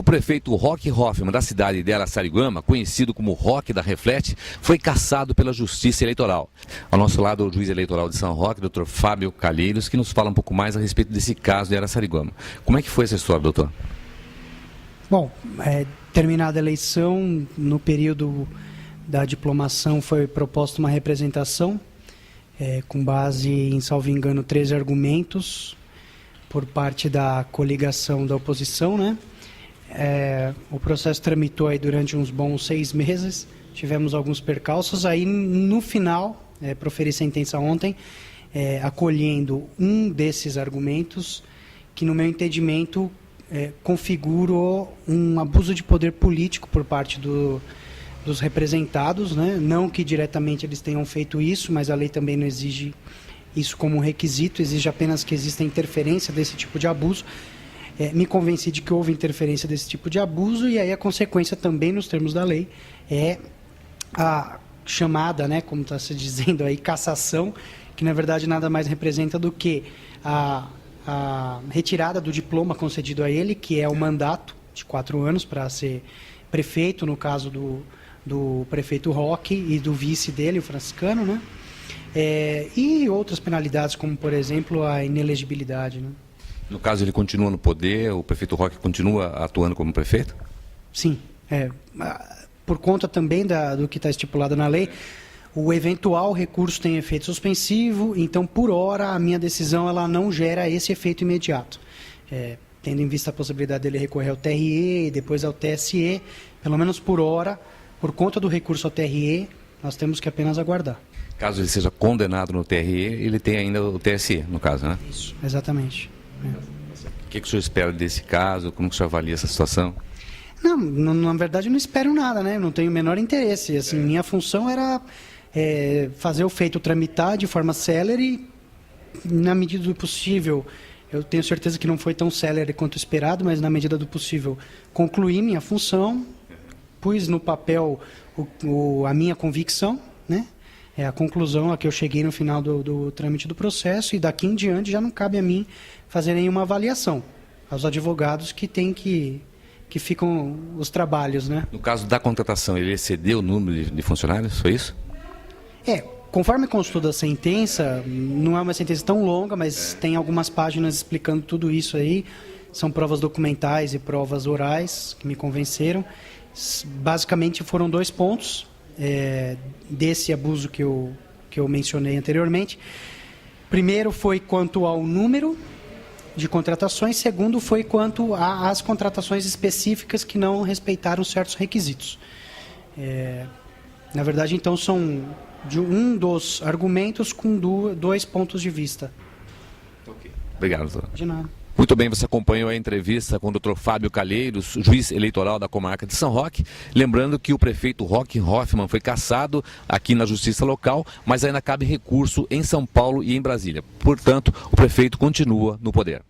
prefeito Roque Hoffmann, da cidade de Araçariguama, conhecido como Roque da Reflete, foi cassado pela Justiça Eleitoral. Ao nosso lado, o juiz eleitoral de São Roque, doutor Fábio Calheiros, que nos fala um pouco mais a respeito desse caso de Araçariguama. Como é que foi essa história, doutor? Bom, terminada a eleição, no período da diplomação foi proposta uma representação, com base em, salvo engano, 13 argumentos por parte da coligação da oposição, né? O processo tramitou aí durante uns bons 6 meses, tivemos alguns percalços, aí no final, proferi sentença ontem, acolhendo um desses argumentos, que no meu entendimento configurou um abuso de poder político por parte dos representados, né? Não que diretamente eles tenham feito isso, mas a lei também não exige isso como um requisito, exige apenas que exista interferência desse tipo de abuso. Me convenci de que houve interferência desse tipo de abuso e aí a consequência também nos termos da lei é a chamada, né, como está se dizendo aí, cassação, que na verdade nada mais representa do que a retirada do diploma concedido a ele, que é o mandato de 4 anos para ser prefeito, no caso do prefeito Roque e do vice dele, o franciscano, né? E outras penalidades, como por exemplo a inelegibilidade, né? No caso, ele continua no poder, o prefeito Roque continua atuando como prefeito? Sim, por conta também do que está estipulado na lei, o eventual recurso tem efeito suspensivo, então, por hora, a minha decisão ela não gera esse efeito imediato. Tendo em vista a possibilidade dele recorrer ao TRE e depois ao TSE, pelo menos por hora, por conta do recurso ao TRE, nós temos que apenas aguardar. Caso ele seja condenado no TRE, ele tem ainda o TSE, no caso, né? Isso, exatamente. O que o senhor espera desse caso? Como o senhor avalia essa situação? Não, na verdade, eu não espero nada, né? Eu não tenho o menor interesse. Assim, minha função era fazer o feito tramitar de forma célere, na medida do possível. Eu tenho certeza que não foi tão célere quanto esperado, mas na medida do possível concluí minha função, pus no papel a minha convicção, né? A conclusão a que eu cheguei no final do trâmite do processo, e daqui em diante já não cabe a mim fazer nenhuma avaliação. Aos advogados que têm que ficam os trabalhos, né? No caso da contratação, ele excedeu o número de funcionários, foi isso? Conforme constou da sentença, não é uma sentença tão longa, mas tem algumas páginas explicando tudo isso aí. São provas documentais e provas orais que me convenceram. Basicamente foram 2 pontos desse abuso que eu mencionei anteriormente. Primeiro foi quanto ao número de contratações, segundo foi quanto às contratações específicas que não respeitaram certos requisitos. Na verdade, então, são de um dos argumentos com 2 pontos de vista. Ok. Obrigado, doutor. De nada. Muito bem, você acompanhou a entrevista com o doutor Fábio Calheiros, juiz eleitoral da comarca de São Roque. Lembrando que o prefeito Roque Hoffmann foi cassado aqui na justiça local, mas ainda cabe recurso em São Paulo e em Brasília. Portanto, o prefeito continua no poder.